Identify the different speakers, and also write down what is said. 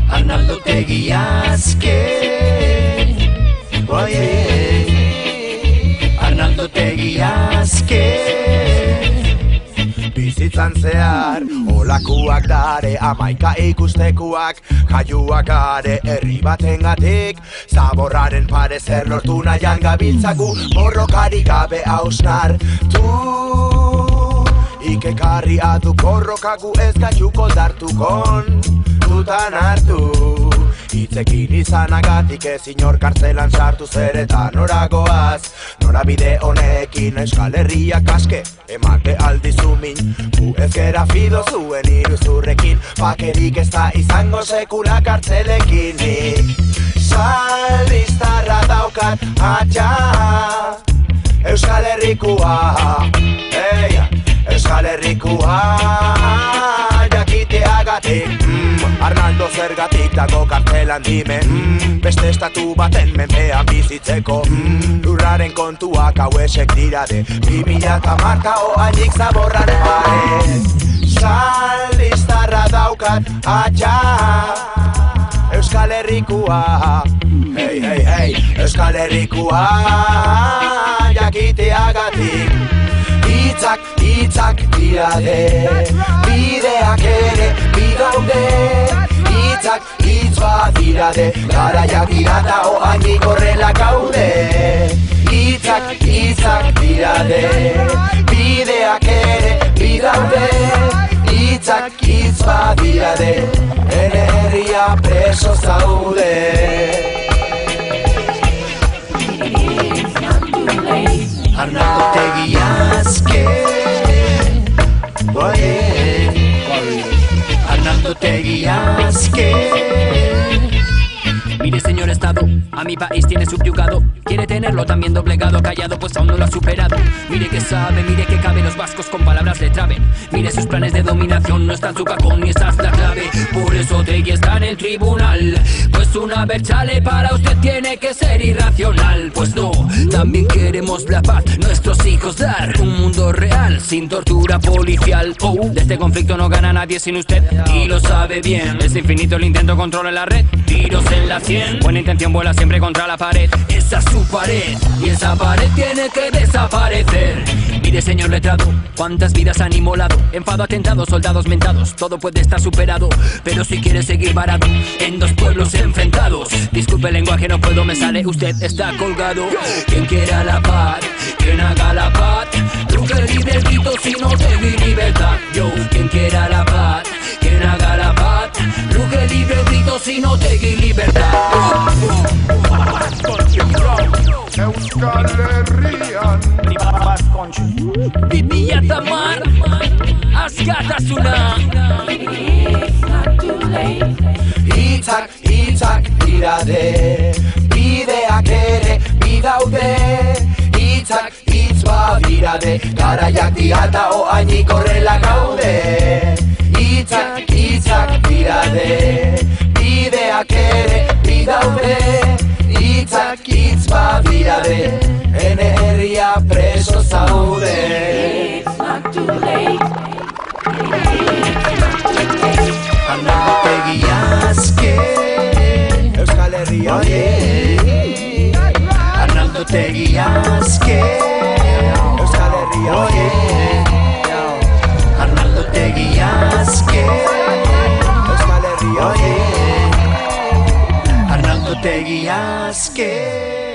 Speaker 1: Arnaldo Otegi Azke, oye, Arnaldo Otegi Azke. Bizitzan zehar, olakuak dare, amaika ikustekuak, jaiuak gare, herri batengatik, zaborraren pare zer lortu nahian gabiltzagu, borrokari gabe hausnar, ikekarri adu borrokagu ez gaiuko dartukon, dutan hartu. Itzekin izanagatik ezin hor kartzelan sartu zer eta noragoaz, norabide honekin Euskal Herriak aske emate aldizu min, gu ez gera fido zuen iruzurrekin, bakerik ez da izango sekula kartzelekin. Nik salbiztarra daukat atxa, Euskal Herrikoa, Euskal Herrikoa, jakiteagatik. Arnaldo zergatik dago kartelan dime, beste estatu baten menpean bizitzeko, lurraren kontuak hauesek dirade, 2010 oainik zaborraren pare. Salbiztarra daukat atxa, Euskal Herrikoa, Euskal Herrikoa, jakiteagatik. Hitzak dirade, bideak ere bidaude. Hitz badirade, garaiak dira eta oainik horrela gaude. Hitzak dirade, bideak ere bidaude. Hitz badirade, ene herria preso zaude. Arnaldo Otegi Azke, Arnaldo Otegi Azke.
Speaker 2: Mire señor Estado, a mi país tiene subyugado, quiere tenerlo también doblegado, callado pues aún no lo ha superado. Mire que sabe, mire que cabe, los vascos con palabras le traben. Mire sus planes de dominación no está en su cajón y esa es la clave. Por eso Otegi está en el tribunal, pues una berchale para usted tiene que ser irracional. Pues no, también queremos la paz, nuestros hijos dar un mundo real, sin tortura policial. De este conflicto no gana nadie sin usted y lo sabe bien. Es infinito el intento, controla la red, tiros en la 100. Buena intención vuela siempre contra la pared, esa es su pared y esa pared tiene que desaparecer. Mire señor letrado, cuántas vidas han inmolado, enfado, atentados, soldados mentados, todo puede estar superado, pero si quiere seguir varado en dos pueblos enfrentados, disculpe el lenguaje no puedo, me sale, usted está colgado. Quien quiera la paz, quien haga la paz, truque libre el grito si no Otegi libertad. Yo, quien quiera la paz, quien haga la paz, truque libre el grito si no Otegi libertad.
Speaker 3: Euskal Herrian
Speaker 2: Bibia Tamar Askatasuna.
Speaker 1: Hitzak dirade, bideak ere bidaude. Hitz badirade, garaiak dira eta oainik horrela gaude. Hitzak dirade, bideak ere bidaude. Hitz badirade, ene herria preso zaude. Arnaldo Otegi Azke, Euskal Herria, Arnaldo Otegi Azke, Euskal Herria, Arnaldo Otegi Azke, Euskal Herria, Arnaldo Otegi Azke.